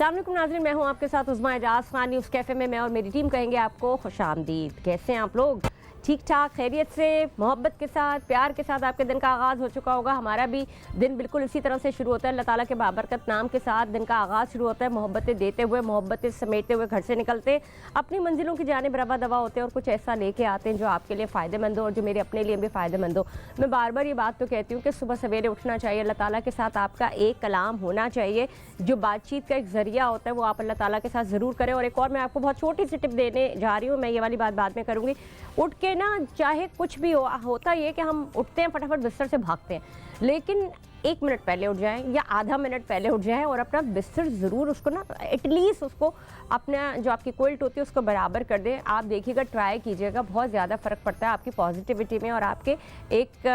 अस्सलाम वालेकुम नाज़रीन, मैं हूं आपके साथ उज़्मा एजाज़ खान। न्यूज़ कैफ़े में मैं और मेरी टीम कहेंगे आपको खुशामदीद। कैसे हैं आप लोग? ठीक ठाक, खैरियत से, मोहब्बत के साथ, प्यार के साथ आपके दिन का आगाज़ हो चुका होगा। हमारा भी दिन बिल्कुल इसी तरह से शुरू होता है। अल्लाह ताला के बाबरकत नाम के साथ दिन का आगाज़ शुरू होता है। मोहब्बतें देते हुए, मोहब्बतें समेटते हुए घर से निकलते, अपनी मंजिलों की जानिब रवा दवा होते हैं और कुछ ऐसा लेके आते हैं जो आपके लिए फ़ायदेमंद हो और जो मेरे अपने लिए भी फ़ायदेमंद हो। मैं बार बार ये बात तो कहती हूँ कि सुबह सवेरे उठना चाहिए, अल्लाह ताला के साथ आपका एक कलाम होना चाहिए। जो बातचीत का एक ज़रिया होता है वो आप अल्लाह ताला के साथ ज़रूर करें। और एक और मैं आपको बहुत छोटी सी टिप देने जा रही हूँ, मैं ये वाली बात बाद में करूँगी। उठ के ना, चाहे कुछ भी हो, होता ये कि हम उठते हैं फटाफट बिस्तर से भागते हैं, लेकिन 1 मिनट पहले उठ जाएं या आधा मिनट पहले उठ जाएं और अपना बिस्तर ज़रूर उसको ना एटलीस्ट उसको अपना जो आपकी क्विल्ट होती है उसको बराबर कर दें। आप देखिएगा, ट्राई कीजिएगा, बहुत ज़्यादा फ़र्क पड़ता है आपकी पॉजिटिविटी में और आपके एक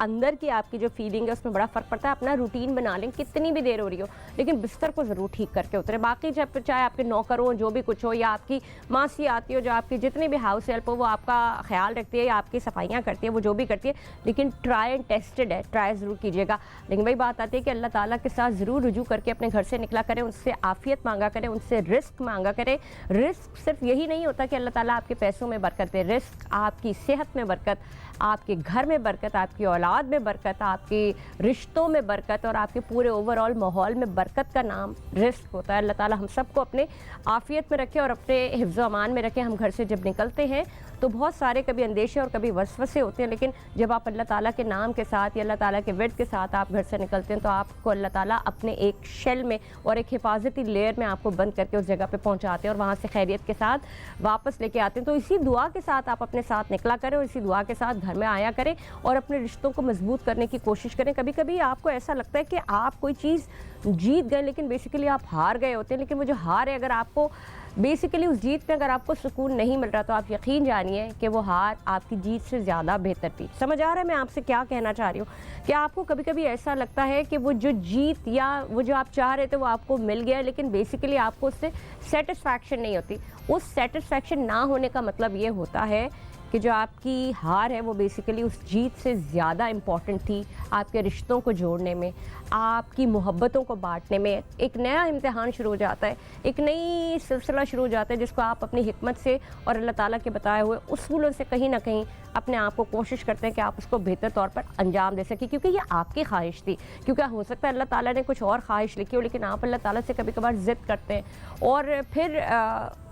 अंदर की आपकी जो फीलिंग है उसमें बड़ा फ़र्क पड़ता है। अपना रूटीन बना लें, कितनी भी देर हो रही हो, लेकिन बिस्तर को ज़रूर ठीक करके उतरें। बाकी जब चाहे आपके नौकर हो, जो भी कुछ हो, या आपकी मासी आती हो जो आपकी जितनी भी हाउस हेल्प हो वो आपका ख्याल रखती है या आपकी सफाइयाँ करती है, वो जो भी करती है, लेकिन ट्राई एंड टेस्टेड है, ट्राई ज़रूर कीजिएगा। लेकिन वही बात आती है कि अल्लाह ताला के साथ ज़रूर रुजू करके अपने घर से निकला करें, उनसे आफ़ियत मांगा करें, उनसे रिस्क मांगा करें। रिस्क सिर्फ यही नहीं होता कि अल्लाह ताला आपके पैसों में बरकत दे, रिस्क आपकी सेहत में बरकत, आपके घर में बरकत, आपकी औलाद में बरकत, आपके रिश्तों में बरकत और आपके पूरे ओवरऑल माहौल में बरकत का नाम रिस्क होता है। अल्लाह ताला हम सबको अपने आफ़ियत में रखे और अपने हिफ्ज़ अमान में रखे। हम घर से जब निकलते हैं तो बहुत सारे कभी अंदेशे और कभी वसवसे होते हैं, लेकिन जब आप अल्लाह ताला के नाम के साथ या अल्लाह ताला के विर्द के साथ आप घर से निकलते हैं तो आपको अल्लाह ताला अपने एक शेल में और एक हिफाजती लेयर में आपको बंद करके उस जगह पे पहुंचाते हैं और वहाँ से खैरियत के साथ वापस लेके आते हैं। तो इसी दुआ के साथ आप अपने साथ निकला करें और इसी दुआ के साथ घर में आया करें और अपने रिश्तों को मजबूत करने की कोशिश करें। कभी कभी आपको ऐसा लगता है कि आप कोई चीज़ जीत गए लेकिन बेसिकली आप हार गए होते हैं, लेकिन वो जो हार है, अगर आपको बेसिकली उस जीत में अगर आपको सुकून नहीं मिल रहा तो आप यकीन जानिए कि वो हार आपकी जीत से ज़्यादा बेहतर थी। समझ आ रहा है मैं आपसे क्या कहना चाह रही हूँ? कि आपको कभी कभी ऐसा लगता है कि वो जो जीत या वो जो आप चाह रहे थे वो आपको मिल गया, लेकिन बेसिकली आपको उससे सेटिस्फैक्शन नहीं होती। उस सेटिस्फैक्शन ना होने का मतलब ये होता है कि जो आपकी हार है वो बेसिकली उस जीत से ज़्यादा इम्पॉर्टेंट थी आपके रिश्तों को जोड़ने में, आपकी मोहब्बतों को बांटने में। एक नया इम्तिहान शुरू हो जाता है, एक नई सिलसिला शुरू हो जाता है जिसको आप अपनी हिकमत से और अल्लाह ताला के बताए हुए उसूलों से कहीं ना कहीं अपने आप को कोशिश करते हैं कि आप उसको बेहतर तौर पर अंजाम दे सकें, क्योंकि ये आपकी ख्वाहिश थी। क्योंकि हो सकता है अल्लाह ताला ने कुछ और ख्वाहिश लिखी हो, लेकिन आप अल्लाह ताला से कभी कभार ज़िद करते हैं और फिर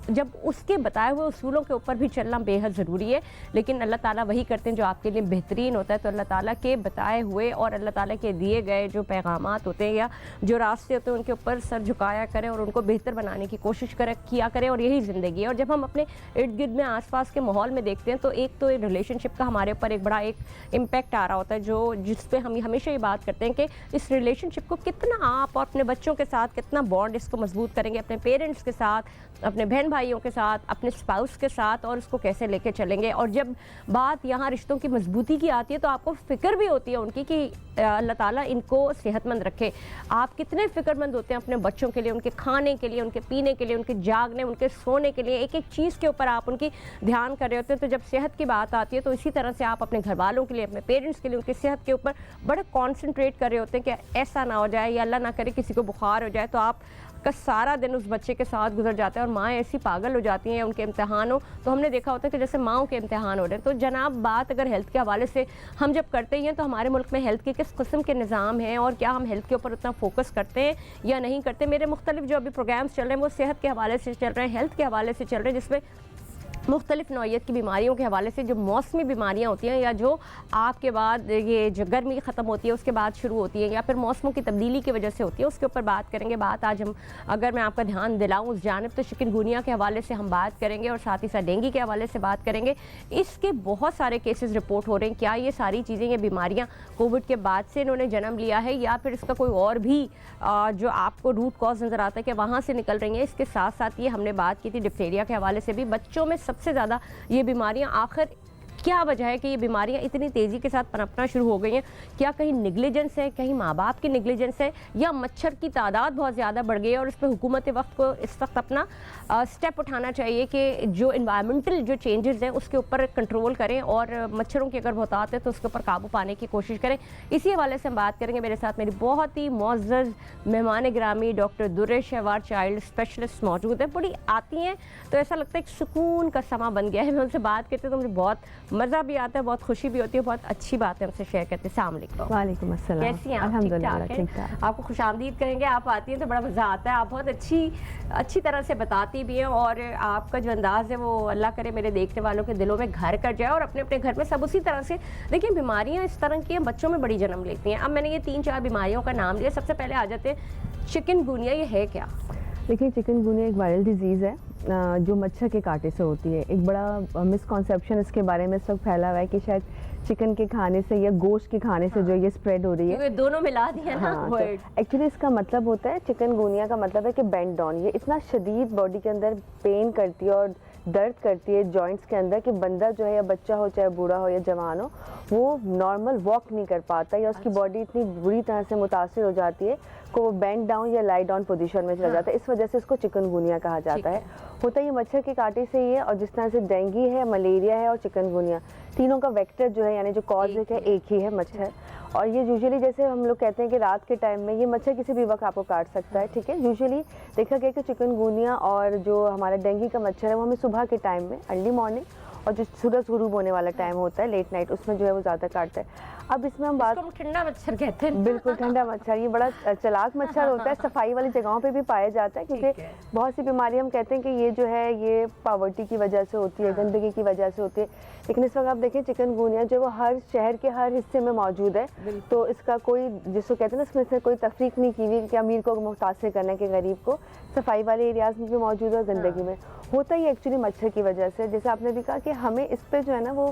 जब उसके बताए हुए उसूलों के ऊपर भी चलना बेहद ज़रूरी है। लेकिन अल्लाह ताला वही करते हैं जो आपके लिए बेहतरीन होता है। तो अल्लाह ताला के बताए हुए और अल्लाह ताला के दिए गए जो पैगामात होते हैं या जो रास्ते होते हैं उनके ऊपर सर झुकाया करें और उनको बेहतर बनाने की कोशिश किया करें, और यही ज़िंदगी है। और जब हम अपने इर्द गिर्द में आसपास के माहौल में देखते हैं तो एक तो रिलेशनशिप का हमारे ऊपर एक बड़ा एक इम्पैक्ट आ रहा होता है, जो जिस पे हम हमेशा ये बात करते हैं कि इस रिलेशनशिप को कितना आप और अपने बच्चों के साथ कितना बॉन्ड इसको मजबूत करेंगे, अपने पेरेंट्स के साथ, अपने बहन भाइयों के साथ, अपने स्पाउस के साथ, और उसको कैसे लेके चलेंगे। और जब बात यहाँ रिश्तों की मजबूती की आती है तो आपको फ़िक्र भी होती है उनकी कि अल्लाह ताला इनको सेहतमंद रखे। आप कितने फ़िक्रमंद होते हैं अपने बच्चों के लिए, उनके खाने के लिए, उनके पीने के लिए, उनके जागने, उनके सोने के लिए, एक एक चीज़ के ऊपर आप उनकी ध्यान कर रहे होते हैं। तो जब सेहत की बात आती है तो इसी तरह से आप अपने घर वालों के लिए, अपने पेरेंट्स के लिए उनकी सेहत के ऊपर बड़ा कॉन्सेंट्रेट कर रहे होते हैं कि ऐसा ना हो जाए या अल्लाह ना करे किसी को बुखार हो जाए तो आप का सारा दिन उस बच्चे के साथ गुजर जाता है। और माँ ऐसी पागल हो जाती हैं उनके इम्तिहान हो, तो हमने देखा होता है कि जैसे माँओं के इम्तिहान हो रहे हैं। तो जनाब, बात अगर हेल्थ के हवाले से हम जब करते हैं तो हमारे मुल्क में हेल्थ के किस किस्म के निज़ाम हैं और क्या हम हेल्थ के ऊपर उतना फोकस करते हैं या नहीं करते। मेरे मुख्तलिफ जो अभी प्रोग्राम्स चल रहे हैं वो सेहत के हवाले से चल रहे हैं, हेल्थ के हवाले से चल रहे हैं, जिसमें मुख्तलिफ नौइयत की बीमारियों के हवाले से जो मौसमी बीमारियां होती हैं या जो आपके बाद ये जो गर्मी ख़त्म होती है उसके बाद शुरू होती है या फिर मौसमों की तब्दीली की वजह से होती है, उसके ऊपर बात करेंगे। बात आज हम, अगर मैं आपका ध्यान दिलाऊं उस जानिब, तो चिकनगुनिया के हवाले से हम बात करेंगे और साथ ही साथ डेंगू के हवाले से बात करेंगे। इसके बहुत सारे केसेस रिपोर्ट हो रहे हैं। क्या ये सारी चीज़ें, ये बीमारियाँ कोविड के बाद से इन्होंने जन्म लिया है या फिर इसका कोई और भी जो आपको रूट कॉज नज़र आता है कि वहाँ से निकल रही हैं? इसके साथ साथ ये हमने बात की थी डिप्थीरिया के हवाले से भी। बच्चों में सबसे ज़्यादा ये बीमारियां आखिर क्या वजह है कि ये बीमारियां इतनी तेज़ी के साथ पनपना शुरू हो गई हैं? क्या कहीं निग्लिजेंस है, कहीं माँ बाप की निग्लिजेंस है, या मच्छर की तादाद बहुत ज़्यादा बढ़ गई है और इस पर हुकूमत वक्त को इस वक्त अपना स्टेप उठाना चाहिए कि जो इन्वायरमेंटल जो चेंजेस हैं उसके ऊपर कंट्रोल करें और मच्छरों की अगर बहुतात है तो उसके ऊपर काबू पाने की कोशिश करें। इसी हवाले से हम बात करेंगे। मेरे साथ मेरी बहुत ही मुअज़्ज़ज़ मेहमान गिरामी doctor Durr Shahwar child specialist मौजूद है। बड़ी आती हैं तो ऐसा लगता है एक सुकून का समा बन गया है। मैं उनसे बात करती हूँ तो मुझे बहुत मज़ा भी आता है, बहुत खुशी भी होती है, बहुत अच्छी बात है हमसे शेयर करते हैं। अस्सलाम वालेकुम। वालेकुम अस्सलाम। कैसी हैं आप? अल्हम्दुलिल्लाह ठीक ठीक ठाक। आपको खुशामदीद करेंगे। आप आती हैं तो बड़ा मज़ा आता है, आप बहुत अच्छी तरह से बताती भी हैं और आपका जो अंदाज़ है वो अल्लाह करे मेरे देखने वालों के दिलों में घर कर जाए और अपने अपने घर में सब उसी तरह से। देखिए बीमारियाँ इस तरह की बच्चों में बड़ी जन्म लेती हैं। अब मैंने ये 3-4 बीमारियों का नाम लिया, सबसे पहले आ जाते हैं चिकनगुनिया। ये है क्या? देखिए चिकनगुनिया एक वायरल डिजीज़ है जो मच्छर के कांटे से होती है। एक बड़ा मिसकॉन्सेप्शन इसके बारे में इस वक्त फैला हुआ है कि शायद चिकन के खाने से या गोश्त के खाने से जो ये स्प्रेड हो रही है। दोनों मिला दिया ना। तो एक्चुअली इसका मतलब होता है, चिकनगुनिया का मतलब है कि बेंड डाउन। ये इतना शदीद बॉडी के अंदर पेन करती है और दर्द करती है जॉइंट्स के अंदर कि बंदा जो है, या बच्चा हो चाहे बूढ़ा हो या जवान हो, वो नॉर्मल वॉक नहीं कर पाता या उसकी बॉडी इतनी बुरी तरह से मुतासिर हो जाती है कि वो बेंड डाउन या लाई डाउन पोजीशन में चला जाता है। इस वजह से इसको चिकनगुनिया कहा जाता है। होता ये मच्छर के कांटे से ही है, और जिस तरह से डेंगू है, मलेरिया है और चिकनगुनिया, तीनों का वेक्टर जो है यानी जो कॉज है एक ही है, मच्छर। और ये यूजुअली जैसे हम लोग कहते हैं कि रात के टाइम में ये मच्छर किसी भी वक्त आपको काट सकता है, ठीक है। यूजुअली देखा गया कि चिकनगुनिया और जो हमारा डेंगू का मच्छर है वो हमें सुबह के टाइम में, अर्ली मॉर्निंग, और जो सूरज गुरूब होने वाला टाइम होता है लेट नाइट, उसमें जो है वो ज़्यादा काटता है। अब इसमें हम बात, ठंडा मच्छर कहते हैं। बिल्कुल ठंडा मच्छर, ये बड़ा चालाक मच्छर होता है, सफाई वाली जगहों पे भी पाया जाता है, क्योंकि बहुत सी बीमारी हम कहते हैं कि ये जो है ये पावर्टी की वजह से होती है, गंदगी की वजह से होती है। लेकिन इस वक्त आप देखें चिकनगुनिया जो वो हर शहर के हर हिस्से में मौजूद है, तो इसका कोई, जिसको कहते हैं ना, इसमें से कोई तफरीक नहीं की हुई कि अमीर को मुतासिर करने के गरीब को। सफाई वाले एरियाज में भी मौजूद है और गंदगी में होता ही एक्चुअली मच्छर की वजह से। जैसे आपने भी कहा कि हमें इस पे जो है ना वो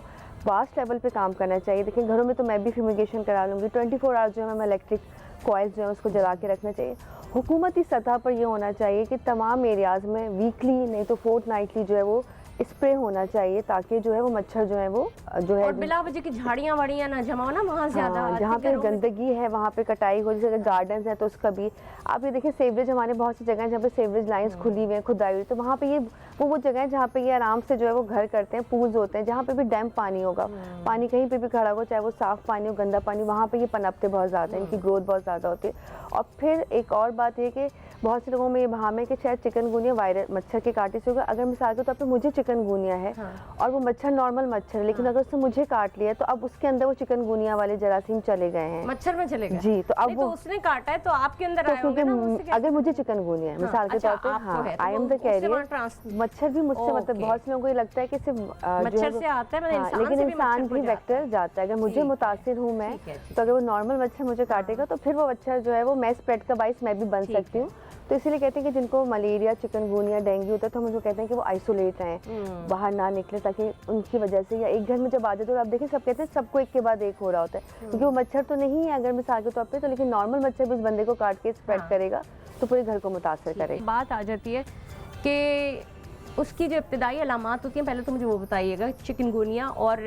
वास्ट लेवल पे काम करना चाहिए। देखिए घरों में तो मैं भी फ्यूमिगेशन करा लूँगी, 24 आवर्स जो है हमें इलेक्ट्रिक कॉइल्स जो है उसको जला के रखना चाहिए। हुकूमती सतह पर ये होना चाहिए कि तमाम एरियाज़ में वीकली नहीं तो फोर्टनाइटली जो है वो स्प्रे होना चाहिए, ताकि जो है वो मच्छर जो है वो जो है, और बिला वजह की झाड़ियाँ वाड़ियाँ ना जमाओ ना वहाँ ज़्यादा। जहाँ पे गंदगी है वहाँ पे कटाई हो, जैसे गार्डन है तो उसका भी आप ये देखिए, सेवरेज हमारे बहुत सी जगह है जहाँ पे सेवरेज लाइंस खुली हुई हैं, खुदाई हुई, तो वहाँ पे ये वो जगह है जहाँ पे ये आराम से जो है वो घर करते हैं, पूल्स होते हैं, जहाँ पे भी डैम पानी होगा, पानी कहीं पे भी खड़ा हो, चाहे वो साफ पानी हो गंदा पानी, वहाँ पे ये पनपते बहुत ज़्यादा है, इनकी ग्रोथ बहुत ज़्यादा होती है। और फिर एक और बात ये कि बहुत से लोगों में ये भाम है कि शायद चिकनगुनिया वायरस मच्छर के कांटे से होगा। अगर मिसाल के तौर पे मुझे चिकनगुनिया है और वो मच्छर नॉर्मल मच्छर है, लेकिन अगर उसने मुझे काट लिया तो अब उसके अंदर वो चिकनगुनिया वाले जरासीम चले गए हैं, मच्छर में चले गए जी। तो अब वो उसने काटा है तो आपके अंदर आए होंगे ना, अगर मुझे चिकनगुनिया है मिसाल के तौर पे, हाँ आई एम द कैरियर, मच्छर भी मुझसे, मतलब बहुत से लोगों को ये लगता है कि सिर्फ मच्छर से आता है, लेकिन इंसान भी वेक्टर जाता है। अगर मुझे मुतासिर हूँ मैं, तो अगर वो नॉर्मल मच्छर मुझे काटेगा तो फिर वो मच्छर जो है वो मैं स्प्रेड का बाइस मैं भी बन सकती हूँ। तो इसीलिए कहते हैं कि जिनको मलेरिया, चिकनगुनिया, डेंगू होता है तो हम उनको कहते हैं कि वो आइसोलेट रहें, बाहर ना निकले, ताकि उनकी वजह से, या एक घर में जब आ जाते हो आप देखें सब कहते हैं सबको एक के बाद एक हो रहा होता है, क्योंकि वो मच्छर तो नहीं है अगर मिसाल के तौर पे, तो लेकिन नॉर्मल मच्छर भी उस बंदे को काट के स्प्रेड करेगा तो पूरे घर को मुतासर करेगा। बात आ जाती है कि उसकी जो इब्तिदाई अलामात होती हैं, पहले तो मुझे वो बताइएगा। चिकनगुनिया और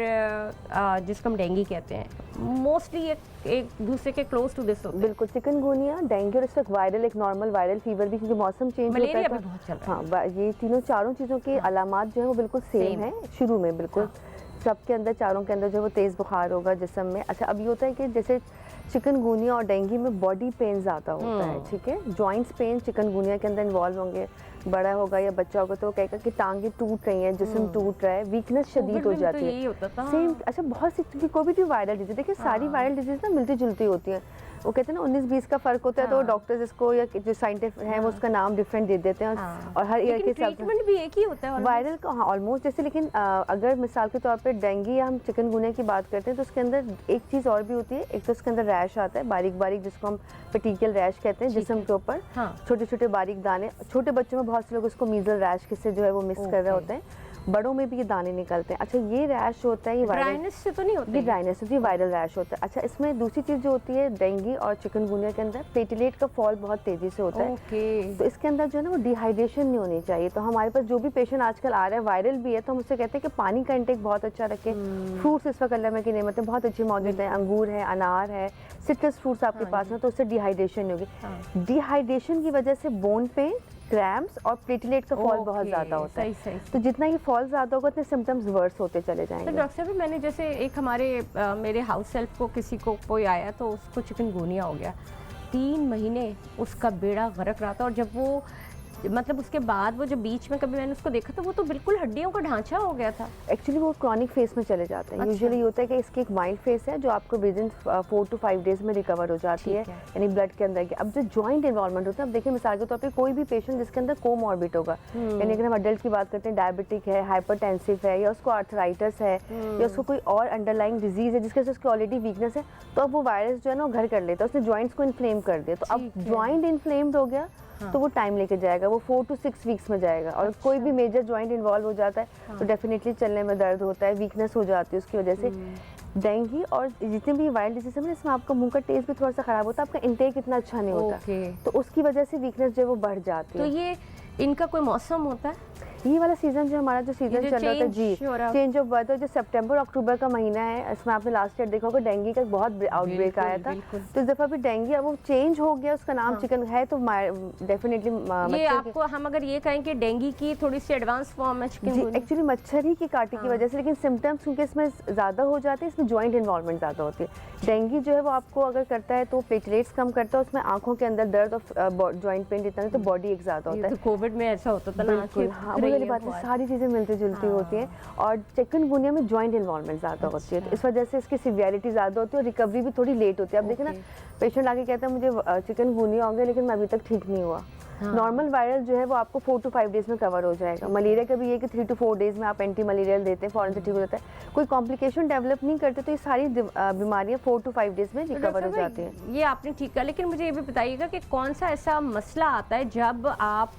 जिसको हम डेंगू कहते हैं, मोस्टली एक दूसरे के क्लोज टू दिस होते हैं। बिल्कुल, चिकनगुनिया, डेंगू और इस वक्त वायरल, एक नॉर्मल वायरल फीवर भी, क्योंकि मौसम चेंज होता है, बहुत चल रहा है। हाँ, ये तीनों चारों चीज़ों के अलामात जो है वो बिल्कुल सेम है शुरू में, बिल्कुल सबके अंदर, चारों के अंदर जो है वो तेज़ बुखार होगा जिस्म में। अच्छा, अब ये होता है कि जैसे चिकनगुनिया और डेंगू में बॉडी पेन ज़्यादा होता है, ठीक है, जॉइंट्स पेन चिकनगुनिया के अंदर इन्वॉल्व होंगे। बड़ा होगा या बच्चा होगा तो वो कहेगा कि टांगे टूट रही हैं, जिस्म टूट रहा है, वीकनेस शदीद हो जाती है, सेम। अच्छा, बहुत सी कोई भी वायरल डिजीज, देखिए सारी वायरल डिजीज ना मिलती जुलती होती हैं। वो कहते हैं ना 19-20 का फर्क होता है, तो डॉक्टर्स इसको या जो साइंटिस्ट हैं वो उसका नाम डिफरेंट दे देते हैं, और हर ईयर के ट्रीटमेंट भी एक ही होता है वायरल का, हाँ ऑलमोस्ट जैसे। लेकिन अगर मिसाल के तौर पे डेंगू या हम चिकनगुनिया की बात करते हैं तो उसके अंदर एक चीज़ और भी होती है। एक तो उसके अंदर रैश आता है, बारीक बारीक, जिसको हम पेटिकल रैश कहते हैं, जिस्म के ऊपर छोटे छोटे बारीक दाने। छोटे बच्चों में बहुत से लोग उसको मीजल रैश से जो है वो मिस कर रहे होते हैं। बड़ों में भी ये दाने निकलते हैं। अच्छा, ये रैश होता है, ये ड्राइनेस से तो नहीं होता ये ड्राइनेस होती है, वायरल रैश होता है। अच्छा, इसमें दूसरी चीज़ जो होती है डेंगू और चिकनगुनिया के अंदर प्लेटलेट का फॉल बहुत तेज़ी से होता है। ओके। तो इसके अंदर जो है ना वो डिहाइड्रेशन नहीं होनी चाहिए। तो हमारे पास जो भी पेशेंट आजकल आ रहा है वायरल भी है, तो हम उससे कहते हैं कि पानी का इंटेक बहुत अच्छा रखें। फ्रूट्स इस वक्त अल्लाह की नेमत है बहुत अच्छी मौजूद है, अंगूर है, अनार है, सिट्रस फ्रूट्स आपके पास में, तो उससे डिहाइड्रेशन नहीं होगी। डिहाइड्रेशन की वजह से बोन पेन, क्रैम्प्स और प्लेटलेट का फॉल बहुत ज़्यादा होता है। सही। तो जितना ये फॉल ज़्यादा होगा उतने सिम्टम्स वर्स होते चले तो जाएंगे। डॉक्टर साहब, मैंने जैसे एक हमारे मेरे हाउस हेल्प को किसी को कोई आया तो उसको चिकनगुनिया हो गया, 3 महीने उसका बेड़ा गरक रहा था। और जब वो मतलब उसके बाद वो जो बीच में कभी मैंने उसको देखा तो वो तो बिल्कुल हड्डियों का ढांचा हो गया था। एक्चुअली वो क्रॉनिक फेस में चले जाते हैं। अच्छा। यूजुअली होता है कि इसकी एक माइल्ड फेस है जो आपको विद इन 4 to 5 डेज में रिकवर हो जाती है, यानी ब्लड के अंदर की। अब जो जॉइंट इन्वॉल्वमेंट होता है, अब देखिए मिसाल के तौर पे कोई भी पेशेंट जिसके अंदर कोमॉर्बिड होगा, यानी अगर हम अडल्ट की बात करते हैं, डायबिटिक है, हाइपरटेंसिव है, या उसको आर्थराइटिस है, या उसको कोई और अंडरलाइंग डिजीज है जिसके उसकी ऑलरेडी वीकनेस है, तो अब वो वायरस जो है ना वो घर कर लेता है, उसने जॉइंट्स को इन्फ्लेम कर दिया। तो अब जॉइंट इन्फ्लेम्ड हो गया तो वो टाइम लेके जाएगा, वो 4 to 6 वीक्स में जाएगा। और कोई भी मेजर जॉइंट इन्वॉल्व हो जाता है तो डेफिनेटली चलने में दर्द होता है, वीकनेस हो जाती है उसकी वजह से। डेंगू और जितने भी वायरल डिजीज है इसमें आपका मुंह का टेस्ट भी थोड़ा सा खराब होता है, आपका इंटेक इतना अच्छा नहीं होता, तो उसकी वजह से वीकनेस जो है वो बढ़ जाती है। तो ये इनका कोई मौसम होता है? ये वाला सीजन जो हमारा जो सीजन चल रहा था जी, चेंज ऑफ वेदर, जो सितंबर अक्टूबर का महीना है, इसमें आपने लास्ट ईयर देखा होगा डेंगू का बहुत आउटब्रेक आया था। तो इस दफा भी डेंगू अब वो चेंज हो गया, उसका नाम चिकन है, तो डेफिनेटली ये आपको हम अगर ये कहें कि डेंगू की थोड़ी सी एडवांस फॉर्म है चिकनगुनिया। एक्चुअली मच्छर ही की काटे की वजह से, लेकिन सिम्टम्स क्योंकि इसमें ज़्यादा हो जाते हैं, इसमें जॉइंट इन्वॉल्वमेंट ज़्यादा होती है। डेंगू जो है वो आपको अगर करता है तो प्लेटलेट्स कम करता है, उसमें आंखों के अंदर दर्द और जॉइंट पेन जितना नहीं, तो बॉडी एक ज़्यादा होता है। तो कोविड में ऐसा होता था ना, हाँ, वो वाली बात है, सारी चीज़ें मिलती जुलती होती हैं। और चिकनगुनिया में जॉइंट इन्वॉल्वमेट ज़्यादा होती है, तो इस वजह से इसकी सिवियरिटी ज़्यादा होती है और रिकवरी भी थोड़ी लेट होती है। अब देखिए ना, पेशेंट आके कहता है मुझे चिकनगुनिया हो गया लेकिन मैं अभी तक ठीक नहीं हुआ। नॉर्मल वायरल जो है वो आपको 4 to 5 डेज में कवर हो जाएगा। मलेरिया का भी ये कि 3 to 4 डेज में आप एंटी मलेरियल देते हैं, फौरन से ठीक हो जाता है, कोई कॉम्प्लिकेशन डेवलप नहीं करते, तो ये सारी बीमारियां 4 to 5 डेज में रिकवर हो जाती हैं। ये आपने ठीक कहा, लेकिन मुझे ये भी बताइएगा कि कौन सा ऐसा मसला आता है जब आप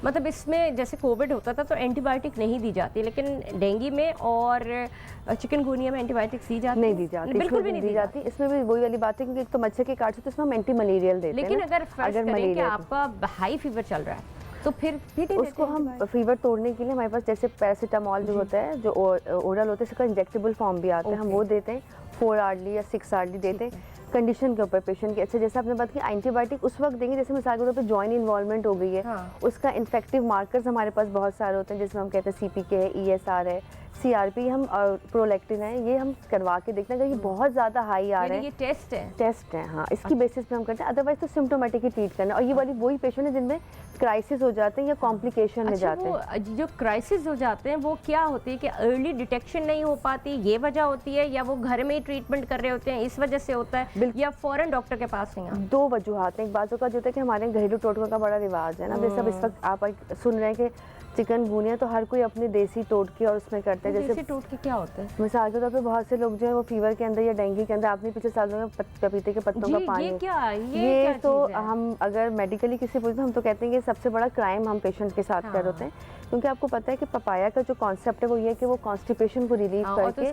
मतलब इसमें जैसे कोविड होता था तो एंटीबायोटिक नहीं दी जाती, लेकिन डेंगू में और चिकनगुनिया में एंटीबायोटिक्स दी जाती? नहीं दी जाती, बिल्कुल भी नहीं दी जाती। इसमें भी वही वाली बात है कि एक तो मच्छर के काट से तो इसमें हम एंटी मलेरियल देते हैं। लेकिन अगर मलेरिया आपका हाई फीवर चल रहा है तो फिर उसको हम फीवर तोड़ने के लिए हमारे पास जैसे पैरासीटामॉल जो होता है, जो ओरल होता है, इसका इंजेक्टेबल फॉर्म भी आता है, हम वो देते हैं 4 आवर्ली या 6 आवर्ली देते हैं कंडीशन के ऊपर पेशेंट की। अच्छा, जैसे आपने बात की एंटीबायोटिक उस वक्त देंगे जैसे मिसाल के तौर पे जॉइंट इन्वॉल्वमेंट हो गई है, उसका इन्फेक्टिव मार्कर्स हमारे पास बहुत सारे होते हैं, जिसमें हम कहते हैं CPK है, ESR है, CRP, हम प्रोलैक्टिन है, ये हम करवा के देखते हैं। अगर ये बहुत ज़्यादा हाई आ रहा है, ये टेस्ट है, हाँ, इसकी बेसिस पे हम करते हैं। अदरवाइज तो सिम्टोमेटिक ही ट्रीट करना। और ये वाली वही पेशेंट है जिनमें क्राइसिस हो जाते हैं या कॉम्प्लिकेशन में जाते हैं। जो क्राइसिस हो जाते हैं वो क्या होती है कि अर्ली डिटेक्शन नहीं हो पाती, ये वजह होती है, या वो घर में ही ट्रीटमेंट कर रहे होते हैं इस वजह से होता है, या फौरन डॉक्टर के पास नहीं? 2 वजूहात हैं। एक बात का जो होता है कि हमारे घरेलू टोटकों का बड़ा रिवाज है ना, जैसे इस वक्त आप सुन रहे हैं कि चिकनगुनिया तो हर कोई अपने देसी टोटके और उसमें करते हैं। जैसे टोटके क्या होते हैं? मिसाल के तौर पे बहुत से लोग जो है वो फीवर के अंदर या डेंगू के अंदर, आपने पिछले सालों में पपीते के पत्तों का पानी, ये क्या तो हम अगर मेडिकली किसी पूछते हम तो कहते हैं कि सबसे बड़ा क्राइम हम पेशेंट के साथ कर होते हैं, क्योंकि आपको पता है कि पपाया का जो कॉन्सेप्ट है वो ये है कि वो कॉन्स्टिपेशन को रिलीव करके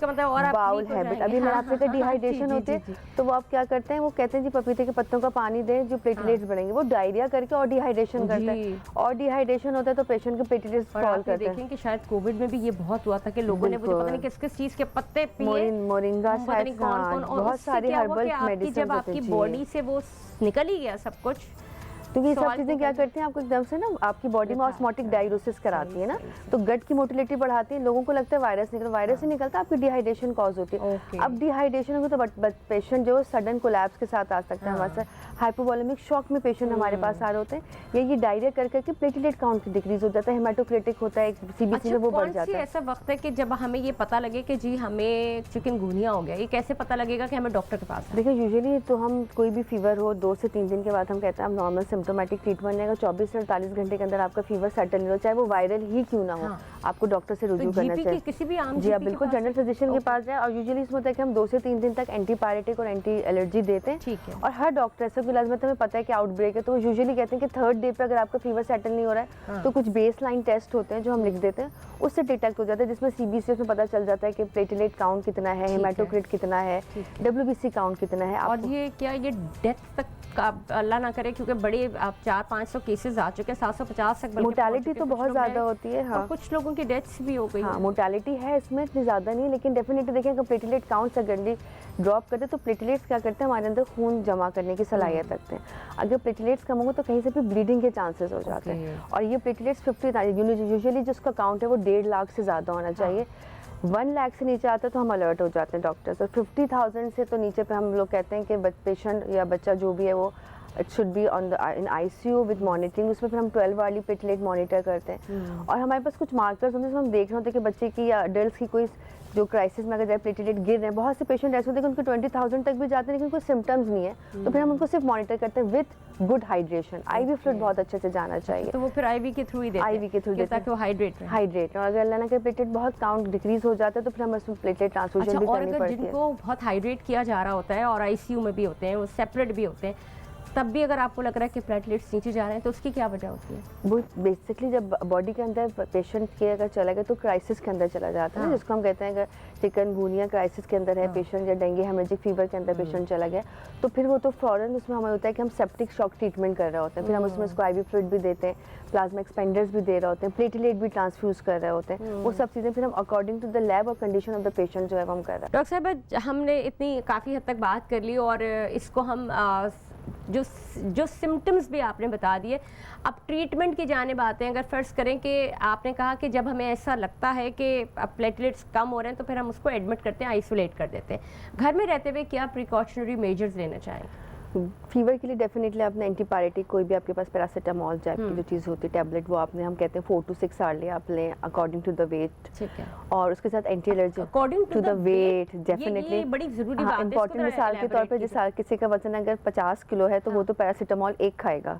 बाउल हैबिट, अभी मैंने आपसे कहा डिहाइड्रेशन होते हैं, तो वो आप क्या करते हैं, वो कहते हैं जी पपीते के पत्तों का पानी दें जो प्लेटलेट्स बढ़ेंगे, वो डायरिया करके और डिहाइड्रेशन करता है, और डिहाइड्रेशन होता है तो पेशेंट के प्लेटलेट्स फॉल करते हैं। देखें कि शायद कोविड में भी ये बहुत हुआ था कि लोगों ने मुझे पता नहीं किस किस चीज के पत्ते पिए, मोरिंगा, बहुत सारी हर्बल मेडिसिन, जब आपकी बॉडी से वो निकल ही गया सब कुछ, क्योंकि ये सब चीज़ें क्या करती हैं, आपको एकदम से ना आपकी बॉडी में ऑस्मोटिक डायरोसिस कराती है ना, तो गट की मोटिलिटी बढ़ाती है। लोगों को लगता है वायरस निकल, वायरस से निकलता है, आपकी डिहाइड्रेशन कॉज होती है। अब डिहाइड्रेशन होगी तो पेशेंट जो सडन कोलैप्स के साथ आ सकता है हमारे साथ, हाइपोवोलेमिक शॉक में पेशेंट हमारे पास आ रहे होते हैं, या ये डायरिया कर करके प्लेटलेट काउंट डिक्रीज हो जाता है, हेमाटोक्रिटिक होता है, CBC में वो बढ़ जाता है। ऐसा वक्त है कि जब हमें ये पता लगे कि जी हमें चिकनगुनिया हो गया, ये कैसे पता लगेगा कि हमें डॉक्टर के पास? देखिए यूजुअली तो हम कोई भी फीवर हो 2 से 3 दिन के बाद हम कहते हैं आप नॉर्मल सिम्टोमेटिक ट्रीटमेंट है, 24 से 48 घंटे के अंदर आपका फीवर सेटल नहीं हो, चाहे वो वायरल ही क्यों ना हो, आपको डॉक्टर से रुजू करना चाहिए। किसी भी आम जी आप बिल्कुल जनरल फिजिशियन के पास जाएं। और यूजुअली इसमें होता है कि हम 2 से 3 दिन तक एंटीपायरेटिक और एंटी एलर्जी देते हैं। ठीक है। और हर डॉक्टर ऐसा इलाज में हमें पता है कि आउटब्रेक है, तो वो यूजुअली कहते हैं कि 3rd डे पे अगर आपका फीवर सेटल नहीं हो रहा है तो कुछ बेस लाइन टेस्ट होते हैं जो हम लिख देते हैं, उससे डिटेक्ट हो जाता है, जिसमें CBC में पता चल जाता है कि प्लेटलेट काउंट कितना है, हेमाटोक्रिट कितना है, WBC काउंट कितना है। और ये क्या ये डेथ तक अल्लाह ना करे, क्योंकि बड़े आप 400-500 केसेस आ चुके हैं, 750 तक मोर्टेलिटी तो बहुत ज़्यादा होती है। हाँ, कुछ लोगों की डेथ्स भी हो गई। हाँ, मोर्टेलिटी है इसमें इतनी ज़्यादा नहीं, लेकिन डेफिनेटली देखें अगर प्लेटलेट काउंट सेकेंडली ड्रॉप करते तो प्लेटलेट्स क्या करते हैं, हमारे अंदर खून जमा करने की सलाहियत रखते हैं। अगर प्लेटलेट्स कम होंगे तो कहीं से भी ब्लीडिंग के चांसेस हो जाते हैं। और ये प्लेटलेट्स 50 यूजुअली जिसका काउंट है वो 1.5 लाख से ज़्यादा होना चाहिए। 1 लाख से नीचे आता है तो हम अलर्ट हो जाते हैं डॉक्टर्स, और 50,000 से तो नीचे पे हम लोग कहते हैं कि पेशेंट या बच्चा जो भी है वो it should be on the in ICU with monitoring. उसमें फिर हम 12 वाली प्लेटलेट मॉनिटर करते हैं। और हमारे पास कुछ मार्कर्स होते हैं जिसमें हम देख रहे होते हैं कि बच्चे की या अडल्ट की कोई जो क्राइसिस में अगर जाए प्लेटलेट गिर रहे हैं। बहुत से पेशेंट ऐसे होते हैं कि उनके 20,000 तक भी जाते हैं लेकिन कोई सिम्टम्स नहीं है, तो फिर हम उनको सिर्फ मॉनिटर करते हैं with good hydration. IV fluid बहुत अच्छे से जाना चाहिए, तो वो फिर IV के थ्रू ही देते हैं। IV के थ्रू देते हैं ताकि वो हाइड्रेट और अगर अल्लाह ना करे प्लेटलेट बहुत काउंट डिक्रीज हो जाता है तो फिर हम उसमें प्लेटलेट ट्रांसफ्यूजन भी करनी पड़ती है। जिनको बहुत हाइड्रेट किया जा रहा होता है और ICU में भी होते हैं, वो सेपरेट भी होते हैं, तब भी अगर आपको लग रहा है कि प्लेटलेट्स नीचे जा रहे हैं तो उसकी क्या वजह होती है? वो बेसिकली जब बॉडी के अंदर पेशेंट के अगर चला गया तो क्राइसिस के अंदर चला जाता है, जिसको हम कहते हैं अगर चिकनगुनिया क्राइसिस के अंदर है पेशेंट, या डेंगू हेमरेजिक फीवर के अंदर पेशेंट चला गया, तो फिर वो तो फौरन उसमें हमें होता है कि हम सेप्टिक शॉक ट्रीटमेंट कर रहे होते हैं। फिर हम उसमें उसको IV फ्लूइड भी देते हैं, प्लाज्मा एक्सपेंडर्स भी दे रहे होते हैं, प्लेटलेट भी ट्रांसफ्यूज कर रहे होते हैं। वो सब चीज़ें फिर हम अकॉर्डिंग टू द लैब और कंडीशन ऑफ द पेशेंट जो है हम कर रहे हैं। डॉक्टर साहब, हमने इतनी काफ़ी हद तक बात कर ली और इसको हम जो सिम्टम्स भी आपने बता दिए, अब ट्रीटमेंट की जानिब आते हैं। अगर फ़र्ज़ करें कि आपने कहा कि जब हमें ऐसा लगता है कि अब प्लेटलेट्स कम हो रहे हैं तो फिर हम उसको एडमिट करते हैं, आइसोलेट कर देते हैं। घर में रहते हुए क्या प्रिकॉशनरी मेजर्स लेना चाहेंगे? फीवर के लिए डेफिनेटली आपने एंटीपायरेटिक कोई भी आपके पास पैरासीटामोल टाइप की जो चीज़ होती है टैबलेट, वो आपने हम कहते हैं 4 to 6 आवर्ली आप लें अकॉर्डिंग टू द वेट। ठीक है। और उसके साथ anti allergy according to the weight definitely ये बड़ी जरूरी बात है। इंपॉर्टेंट मिसाल के तौर पे जैसे किसी का वजन अगर 50 किलो है तो वो तो पैरासीटामोल 1 खाएगा,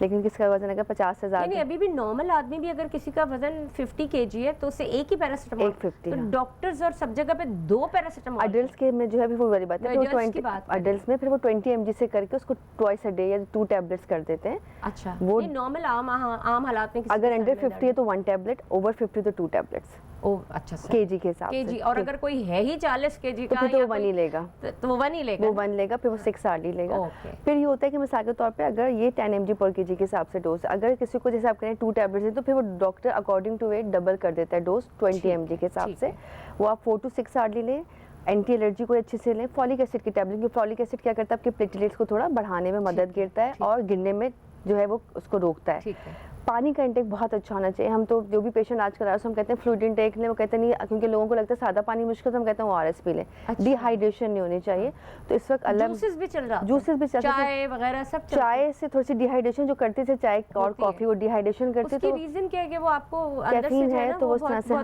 लेकिन किसका वजन अगर 50 से ज़्यादा, नहीं अभी भी नॉर्मल आदमी भी अगर किसी का वजन 50 kg है तो उसे एक ही पैरासीटामोल, 150 तो डॉक्टर्स और सब जगह पे 2 पैरासीटामोल। अडल्ट्स के में जो है वो वाली बात है, तो 20 अडल्ट्स में फिर वो 20 mg से करके उसको ट्वाइस अ डे या 2 टैबलेट्स कर देते हैं। अच्छा, वो नॉर्मल आम हालात में अगर अंडर 50 है तो 1 टैबलेट, ओवर 50 तो 2 टैबलेट्स। ओ अच्छा सर, केजी के हिसाब से। और अगर कोई है ही 40 kg तो का फिर तो वो 1 ही लेगा, तो वो 1 ही लेगा, वो 1 लेगा, फिर वो 6 आवर्ली लेगा। ओके। फिर ये होता है कि मिसाल के तौर पे अगर ये 10 mg पर kg के हिसाब से डोज, अगर किसी को जैसे आप करें 2 टैबलेट्स है तो फिर वो doctor according to weight double कर देता है डोज 20 mg के हिसाब से। वो आप 4 to 6 आवर्ली लें, एंटी एलर्जी को अच्छे से लें, फॉलिक एसिड की टैबलेट, क्योंकि फॉलिक एसिड क्या करता है आपके प्लेटलेट्स को थोड़ा बढ़ाने में मदद करता है और गिरने में जो है वो उसको रोकता है। ठीक है। पानी का इंटेक बहुत अच्छा होना चाहिए। हम तो जो भी पेशेंट आज करा रहे हैं हम कहते हैं फ्लूइड इंटेक लें, वो कहते नहीं, क्योंकि लोगों को लगता है सादा पानी मुश्किल, तो हम कहते हैं ORS पी लें। डिहाइड्रेशन नहीं होनी चाहिए। तो इस वक्त अलग जूसेस भी चल रहा, जूसेस भी चल, चाय वगैरह सब चल, चाय से थोड़ी सी डिहाइड्रेशन जो करती है, चाय और कॉफी वो डिहाइड्रेशन करती है, तो रीजन क्या है कि वो आपको अंदर से कैफीन है तो उस तरह से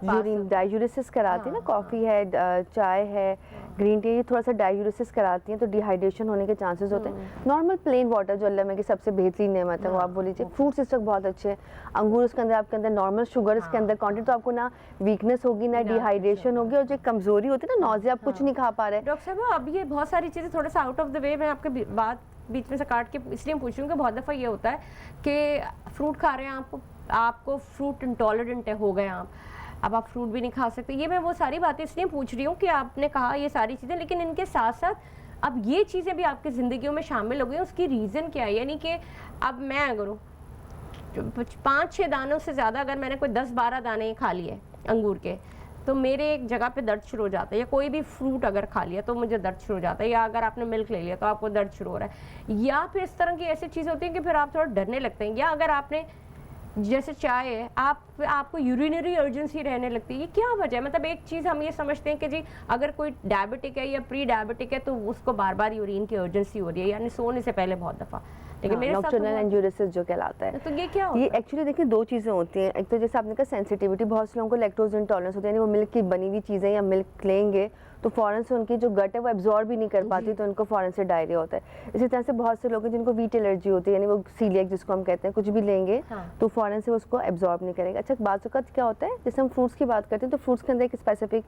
यूरिन डायूरेसिस कराती है ना, कॉफी है, चाय है, ग्रीन टी, ये थोड़ा सा डायूरेसिस कराती है तो डिहाइड्रेशन होने के चांसेस होते हैं। नॉर्मल प्लेन वाटर जो अल्लाह में की सबसे बेहतरीन नेमत है वो आप बोल लीजिए। फ्रूट्स इस वक्त बहुत अच्छे हैं, अंगूर उसके अंदर आपके अंदर नॉर्मल शुगर इसके अंदर क्वांटिटी, तो आपको ना वीकनेस होगी ना डिहाइड्रेशन होगी, और जो कमजोरी होती है ना, नौजिया, आप कुछ नहीं खा पा रहे। डॉक्टर साहब अब ये बहुत सारी चीज़ें थोड़ा सा आउट ऑफ द वे, मैं आपके बात बीच में से काट के इसलिए पूछ रही हूँ कि बहुत दफ़ा ये होता है कि फ्रूट खा रहे हैं, आपको फ्रूट इंटॉलरेंट हो गए अब आप फ्रूट भी नहीं खा सकते। ये मैं वो सारी बातें इसलिए पूछ रही हूँ कि आपने कहा ये सारी चीज़ें, लेकिन इनके साथ साथ अब ये चीज़ें भी आपकी ज़िंदगियों में शामिल हो गई, उसकी रीज़न क्या है? यानी कि अब मैं अगर 5-6 दानों से ज़्यादा अगर मैंने कोई 10-12 दाने खा लिए अंगूर के, तो मेरे एक जगह पे दर्द शुरू हो जाता है, या कोई भी फ्रूट अगर खा लिया तो मुझे दर्द शुरू हो जाता है, या अगर आपने मिल्क ले लिया तो आपको दर्द शुरू हो रहा है, या फिर इस तरह की ऐसी चीज़ होती है कि फिर आप थोड़ा डरने लगते हैं, या अगर आपने जैसे चाय है आपको यूरिनरी अर्जेंसी रहने लगती है। ये क्या वजह है? मतलब एक चीज़ हम ये समझते हैं कि जी अगर कोई डायबिटिक है या प्री डायबिटिक है तो उसको बार बार यूरिन की अर्जेंसी हो रही है, यानी सोने से पहले बहुत दफ़ा, लेकिन मेरे साथ नॉक्टर्नल एंजियोरेसिस जो कहलाता है। तो ये क्या होता है? ये एक्चुअली देखिए 2 चीज़ें होती हैं। एक तो जैसे आपने कहा सेंसिटिविटी, बहुत से लोगों को लैक्टोज इंटॉलरेंस होती है, यानी वो मिल्क की बनी हुई चीज़ें या मिल्क लेंगे तो फ़ौरन से उनकी जो गट है वो एब्जॉर्ब भी नहीं कर पाती, तो उनको फ़ौरन से डायरिया होता है। इसी तरह से बहुत से लोग हैं जिनको वीट एलर्जी होती है, यानी वो सीलिएक जिसको हम कहते हैं, कुछ भी लेंगे तो फ़ौरन से उसको एब्जॉर्ब नहीं करेंगे। अच्छा, बात वक्त क्या होता है, जैसे हम फ्रूट्स की बात करते हैं तो फ्रूट्स के अंदर एक स्पेसिफिक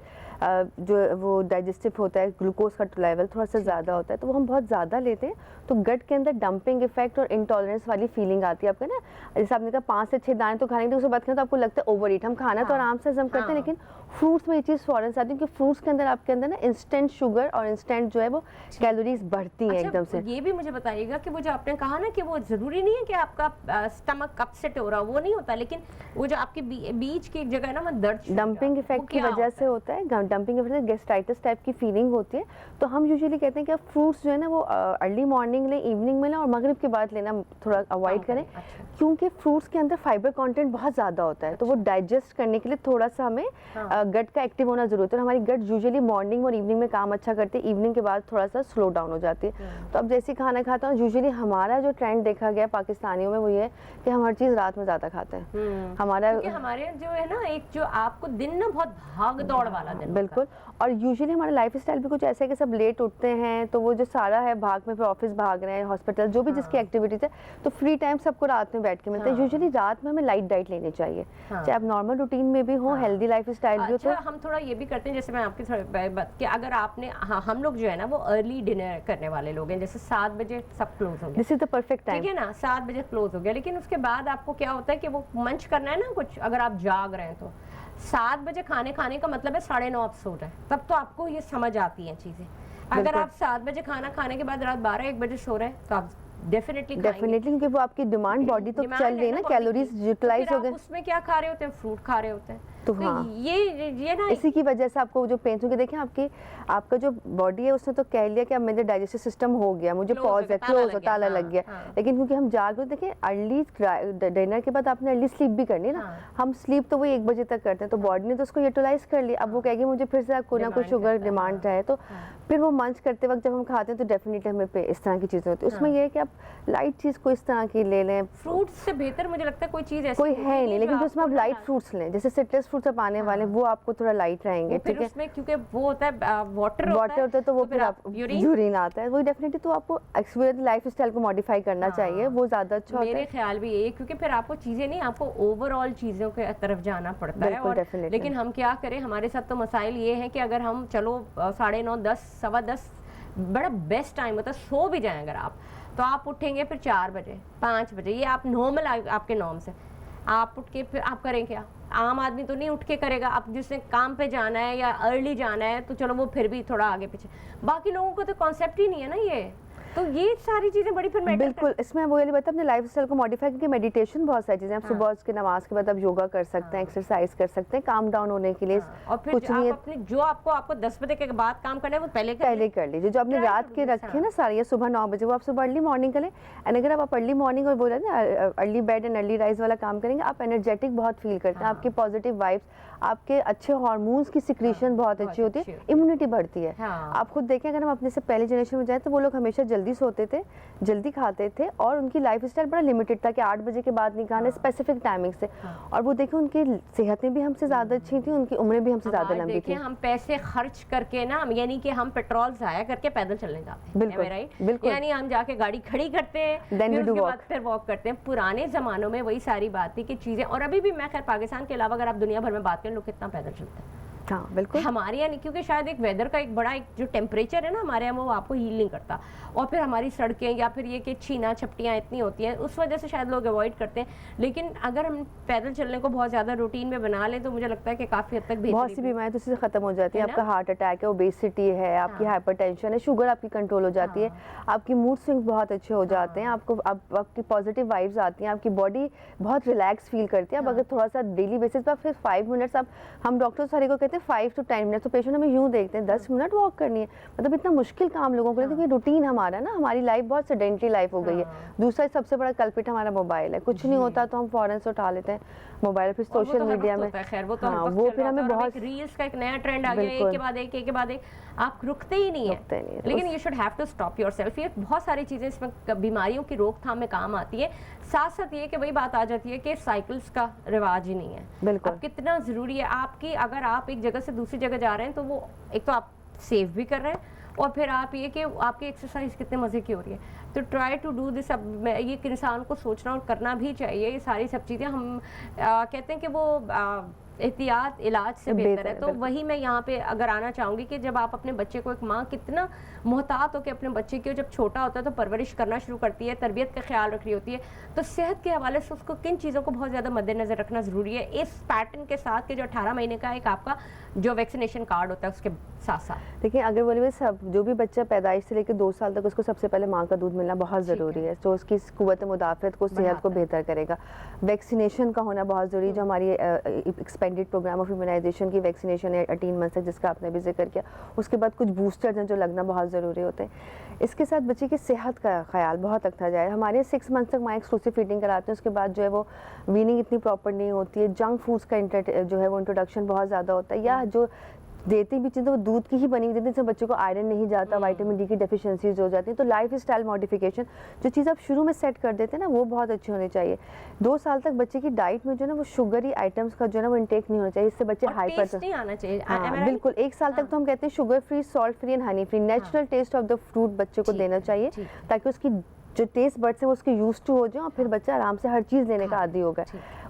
जो वो डाइजेस्टिव होता है, ग्लूकोज का लेवल थोड़ा सा ज़्यादा होता है, तो वो हम बहुत ज़्यादा लेते हैं तो गट के अंदर डंपिंग इफेक्ट और इंटॉलरेंस वाली फीलिंग आती है आपका ना। जैसे आपने कहा 5 से 6 दाने तो खाने के उसके बाद खाना तो आपको लगता है ओवर ईट, हम खाना तो आराम से हजम करते हैं, लेकिन फ्रूट्स में ये चीज़ फ़ौरन से आती है, क्योंकि फ्रूट्स के अंदर आपके अंदर ना इंस्टेंट शुगर और इंस्टेंट जो है वो कैलोरीज बढ़ती हैं एकदम से। ये भी मुझे बताइएगा कि वो जो आपने कहा ना कि वो ज़रूरी नहीं है कि आपका स्टमक अपसेट हो रहा, वो नहीं होता, लेकिन वो जो आपके बीच की जगह है ना, मैं दर्द डंपिंग इफेक्ट की वजह से होता है। डंपिंग इफेक्ट से गेस्ट्राइटिस टाइप की फीलिंग होती है। तो हम यूजुअली कहते हैं कि आप फ्रूट्स जो है ना वो अर्ली मॉर्निंग लें, इवनिंग में लें और मगरिब के बाद लेना थोड़ा अवॉइड करें, क्योंकि फ्रूट्स के अंदर फाइबर कंटेंट बहुत ज़्यादा होता है, तो वो डाइजेस्ट करने के लिए थोड़ा सा हमें गट का एक्टिव होना जरूरत है। हमारी गट यूजुअली मॉर्निंग और इवनिंग में काम अच्छा करती है, इवनिंग के बाद थोड़ा सा स्लो डाउन हो जाती है। तो अब जैसे खाना खाता हूँ, यूजुअली हमारा जो ट्रेंड देखा गया पाकिस्तानियों में वो ये है कि हम हर चीज़ रात में ज़्यादा खाते हैं। हमारे जो है ना, एक जो आपको दिन ना बहुत भाग दौड़ वाला दिन, बिल्कुल, और यूजुअली हमारा लाइफ स्टाइल भी कुछ ऐसा है कि सब लेट उठते हैं, तो वो जो सारा है भाग में, फिर ऑफिस भाग रहे हैं, हॉस्पिटल, जो भी जिसकी एक्टिविटीज है, तो फ्री टाइम सबको रात में बैठ के मिलता है। यूजुअली रात में हमें लाइट डाइट लेनी चाहिए, चाहे आप नॉर्मल रूटीन में भी हो, हेल्दी लाइफ स्टाइल भी हो। तो हम थोड़ा ये भी करते हैं, जैसे मैं आपकी बात कि अगर आपने हम लोग जो है ना वो अर्ली डिनर करने वाले लोग हैं, जैसे 7 बजे सब क्लोज हो गया, this is the perfect time, ठीक है ना, 7 बजे क्लोज हो गया, लेकिन उसके बाद आपको क्या होता है कि वो मंच करना है ना कुछ, अगर आप जाग रहे हैं तो 7 बजे खाने का मतलब है 9:30 आप सो रहे हैं, तब तो आपको ये समझ आती हैं चीजें। अगर आप 7 बजे खाना खाने के बाद रात 12-1 बजे सो रहे हैं तो आप डेफिनेटली, क्योंकि वो आपकी डिमांड बॉडी तो चल रही है ना, कैलोरीज यूटिलाइज हो गए, उसमें क्या खा रहे होते हैं, फ्रूट खा रहे होते हैं, तो हाँ ये ना इसी की वजह से आपको जो पेन होंगे, देखें आपका जो बॉडी है उसने तो कह लिया कि अब मेरा डाइजेस्टिव सिस्टम हो गया, मुझे पॉज है, क्लोज हो, ताला लग गया, लेकिन क्योंकि हम जाग रहे, देखिए अर्ली डिनर के बाद आपने अर्ली स्लीप भी करनी है ना, हम स्लीप तो वही 1 बजे तक करते हैं, तो बॉडी ने तो उसको यूटिलाइज कर लिया, अब वो कहेगी मुझे फिर से कोई ना कोई शुगर डिमांड है, तो फिर वो मंच करते वक्त जब हम खाते हैं तो डेफिनेटली हमें इस तरह की चीज़ें होती है। उसमें यह है कि आप लाइट चीज़ को इस तरह की ले लें, फ्रूट्स से बेहतर मुझे लगता है कोई चीज़ ऐसी कोई है नहीं, लेकिन उसमें आप लाइट फ्रूट्स लें, जैसे सिट्रस फ्रूट्स आप आने वाले, वो आपको थोड़ा लाइट रहेंगे, ठीक है, उसमें क्योंकि वो होता है वाटर होता है, तो वो फिर आप यूरिन आता है, वही डेफिनेटली तो आपको एक्सपीरियंस लाइफ स्टाइल को मॉडिफाई करना चाहिए, वो ज़्यादा अच्छा होता है। मेरे ख्याल भी यही, क्योंकि फिर आपको चीज़ें नहीं, आपको ओवरऑल चीज़ों के तरफ जाना पड़ता है, और लेकिन हम क्या करें, हमारे साथ तो मसाइल ये है कि अगर हम चलो 9:30, 10, 10:15 बड़ा बेस्ट टाइम होता है, सो भी जाएं अगर आप, तो आप उठेंगे फिर 4 बजे 5 बजे, ये आप नॉर्मल आपके नॉर्म से आप उठ के फिर आप करें क्या, आम आदमी तो नहीं उठ के करेगा, आप जिसने काम पे जाना है या अर्ली जाना है तो चलो वो फिर भी थोड़ा आगे पीछे, बाकी लोगों को तो कॉन्सेप्ट ही नहीं है ना ये, तो ये सारी चीजें बड़ी फिर बिल्कुल, इसमें वो ये बताया अपने लाइफस्टाइल को मॉडिफाई करके, मेडिटेशन बहुत सारी चीजें, आप सुबह उसके नमाज के बाद आप योगा कर सकते हैं, एक्सरसाइज कर सकते हैं, काम डाउन होने के लिए, और फिर कुछ नहीं अपने जो आपको 10 बजे के बाद काम करना है वो पहले कर लीजिए, जो आपने रात के रखे ना सारी, या सुबह 9 बजे वो आप सुबह अर्ली मॉर्निंग करें, एंड अगर आप अर्ली मॉर्निंग और बोला ना early bed and early rise वाला काम करेंगे, आप एनर्जेटिक बहुत फील करते हैं, आपकी पॉजिटिव वाइब्स, आपके अच्छे हार्मोन्स की सिक्रीशन बहुत अच्छी होती है, इम्यूनिटी बढ़ती है। आप खुद देखें, अगर हम अपने से पहले जनरेशन में जाए तो वो लोग हमेशा जल्दी सोते थे, जल्दी खाते थे, और उनकी लाइफस्टाइल बड़ा लिमिटेड था कि 8 बजे के बाद नहीं खाना, स्पेसिफिक टाइमिंग से, और वो देखें उनकी सेहतें भी हमसे ज़्यादा अच्छी थी, उनकी उम्रें भी हमसे ज़्यादा लंबी थी। हम पैसे खर्च करके ना, यानी कि हम पेट्रोल ज़ाया करके पैदल चलने जाते हैं, बिल्कुल, यानी हम जाके गाड़ी खड़ी करते हैं, फिर उसके बाद फिर वॉक करते हैं। पुराने ज़मानों में वही सारी बात थी कि चीज़ें, और अभी भी मैं खैर पाकिस्तान के अलावा अगर आप दुनिया भर में बात करें, लोग कितना पैदल चलते हैं, हाँ बिल्कुल, हमारे यहाँ नहीं, क्योंकि शायद एक वेदर का एक बड़ा एक जो टेम्परेचर है ना हमारे यहाँ, वो आपको हील नहीं करता, और फिर हमारी सड़कें या फिर ये कि छीना छपटियाँ इतनी होती हैं, उस वजह से शायद लोग अवॉइड करते हैं। लेकिन अगर हम पैदल चलने को बहुत ज़्यादा रूटीन में बना लें तो मुझे लगता है कि काफ़ी हद तक बहुत सी बीमारियाँ तो इससे ख़त्म हो जाती है, आपका हार्ट अटैक है, ओबेसिटी है, आपकी हाइपरटेंशन है, शुगर आपकी कंट्रोल हो जाती है, आपकी मूड स्विंग्स बहुत अच्छे हो जाते हैं, आपकी पॉजिटिव वाइब्स आती हैं, आपकी बॉडी बहुत रिलैक्स फील करती है। अब अगर थोड़ा सा डेली बेसिस पर फिर 5 मिनट्स, अब हम डॉक्टर सारे को कहते हैं 5 to 10 मिनट, तो पेशेंट हमें यूँ देखते हैं 10 मिनट वॉक करनी है, मतलब इतना मुश्किल काम लोगों को, क्योंकि रूटीन हमारा ना, हमारी लाइफ बहुत सेडेंटरी लाइफ हो गई है। दूसरा सबसे बड़ा कल्पिट हमारा मोबाइल है, कुछ नहीं होता तो हम फौरन से उठा लेते हैं मोबाइल, फिर सोशल मीडिया में, वो फिर हमें बहुत रील्स का एक नया ट्रेंड आ गया, एक के बाद एक आप रुकते ही नहीं है, लेकिन you should have to stop yourself. ये बहुत सारी चीजें इसमें बीमारियों की रोकथाम में काम आती है, साथ साथ ये कि वही बात आ जाती है कि साइकिल्स का रिवाज ही नहीं है। बिल्कुल, कितना जरूरी है आपकी, अगर आप एक जगह से दूसरी जगह जा रहे हैं तो वो एक तो आप सेव भी कर रहे हैं और फिर आप ये कि आपकी एक्सरसाइज कितने मज़े की हो रही है। तो ट्राई टू डू दिस। अब ये एक इंसान को सोचना और करना भी चाहिए। ये सारी सब चीज़ें हम कहते हैं कि वो एहतियात इलाज से बेहतर है। तो वही मैं यहाँ पे अगर आना चाहूँगी कि जब आप अपने बच्चे को, एक माँ कितना मोहतात हो के अपने बच्चे की जब छोटा होता है तो परवरिश करना शुरू करती है, तरबियत का ख्याल रख रही होती है, तो सेहत के हवाले से उसको किन चीज़ों को बहुत ज़्यादा मद्देनजर रखना ज़रूरी है इस पैटर्न के साथ कि जो 18 महीने का एक आपका जो वैक्सीनेशन कार्ड होता है उसके साथ साथ। देखिए, अगर बोले में सब जो भी बच्चा पैदाइश से लेकर 2 साल तक, उसको सबसे पहले माँ का दूध मिलना बहुत ज़रूरी है। तो उसकी क़ुव्वत मुदाफ़त को, सेहत को बेहतर करेगा। वैक्सीनेशन का होना बहुत ज़रूरी, जो हमारी एक्सपेंडेड प्रोग्राम ऑफ इम्यूनाइजेशन की वैक्सीनेशन है 18 मंथ तक, जिसका आपने भी जिक्र किया। उसके बाद कुछ बूस्टर्स हैं जो लगना बहुत ज़रूरी होते हैं। इसके साथ बच्चे की सेहत का ख्याल बहुत रखा जाए। हमारे 6 मंथ तक माँ एक्सक्लूसिव फीडिंग कराते हैं, उसके बाद जो है वो वीनिंग इतनी प्रॉपर नहीं होती है। जंक फूड्स का जो है वो इंट्रोडक्शन बहुत ज़्यादा होता है, या जो देते भी चीज़ें वो दूध की ही बनी हुई देते हैं, जिससे बच्चों को आयरन नहीं जाता, विटामिन डी की डेफिशिएंसीज हो जाती हैं। तो लाइफ स्टाइल मॉडिफिकेशन जो चीज़ आप शुरू में सेट कर देते हैं ना, वो बहुत अच्छी होनी चाहिए। 2 साल तक बच्चे की डाइट में जो है ना वो शुगरी आइटम्स का जो है ना वो इंटेक नहीं होना चाहिए, इससे बच्चे हाइपर नहीं आना चाहिए। हाँ, बिल्कुल। 1 साल तक तो हम कहते हैं sugar free, salt free and honey free, natural taste of the fruit बच्चे को देना चाहिए, ताकि उसकी जो टेस्ट बड्स है वो उसके यूज टू हो जाए और फिर बच्चा आराम से हर चीज़ लेने का आदी होगा।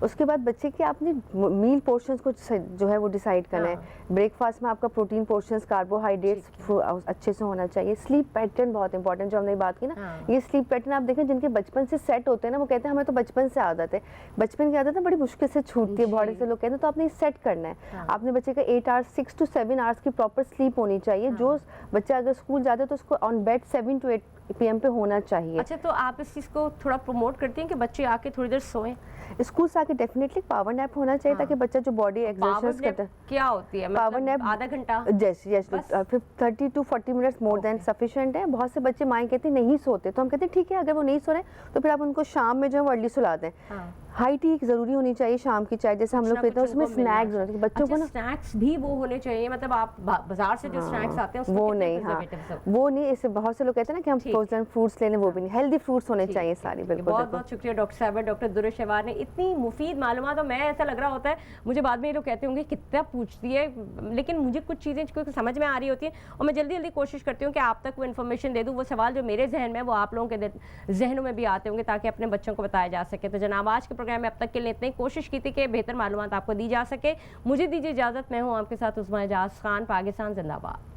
उसके बाद बच्चे की आपने मील पोर्शंस को जो है वो डिसाइड करना है। ब्रेकफास्ट में आपका प्रोटीन पोर्शंस, कार्बोहाइड्रेट्स अच्छे से होना चाहिए। स्लीप पैटर्न बहुत इंपॉर्टेंट, जो हमने बात की ना, ये स्लीप पैटर्न आप देखें जिनके बचपन से सेट होते हैं ना, वो कहते हैं हमें तो बचपन से आदत है। बचपन की आदत ना बड़ी मुश्किल से छूटती है बॉडी से, लोग कहते हैं। तो आपने सेट करना है। आपने बच्चे का 8 आवर्स 6 to 7 आवर्स की प्रॉपर स्लीप होनी चाहिए। जो बच्चा अगर स्कूल जाता है तो उसको ऑन बेड 7 to 8 PM पे होना चाहिए। अच्छा, तो आप इस चीज़ को थोड़ा प्रमोट करती हैं कि बच्चे आके थोड़ी देर सोएं? स्कूल से आके डेफिनेटली पावर नैप होना चाहिए, ताकि बच्चा जो बॉडी एक्सरसाइज करता है। क्या होती है पावर नैप? आधा घंटा? Yes 30 to 40 minutes more than sufficient है। बहुत से बच्चे माएँ कहती नहीं सोते, तो हम कहते हैं ठीक है, अगर वो नहीं सो रहे तो फिर आप उनको शाम में जो है वो अर्ली सुला दें। हाई टी जरूरी होनी चाहिए शाम की चाय, जैसे हम लोग पीते हैं, उसमें स्नैक्स होने चाहिए बच्चों को ना। स्नैक्स भी वो होने चाहिए, मतलब आप बाजार से जो स्नैक्स आते हैं वो नहीं, वो नहीं। इससे बहुत से लोग कहते हैं ना कि हम फ्रोजन फ्रूट्स लेने, वो भी नहीं। हेल्दी फ्रूट्स होने चाहिए सारी। बिल्कुल। बहुत बहुत शुक्रिया डॉक्टर साहब, डॉक्टर दुरुश शहवार ने इतनी मुफीद मालूमात। मैं ऐसा लग रहा होता है मुझे बाद में ये लोग कहते होंगे कितना पूछती है, लेकिन मुझे कुछ चीज़ें क्योंकि समझ में आ रही होती है और मैं जल्दी जल्दी कोशिश करती हूँ कि आप तक वो इन्फॉर्मेशन दे दूँ। वो सवाल जो मेरे जहन में वो आप लोगों के जहनों में भी आते होंगे, ताकि अपने बच्चों को बताया जा सके। तो जनाब, आज के प्रोग्राम में अब तक के लिए कोशिश की थी कि बेहतर मालूमात आपको दी जा सके। मुझे दीजिए इजाजत। मैं हूं आपके साथ उस्मा एजाज खान। पाकिस्तान जिंदाबाद।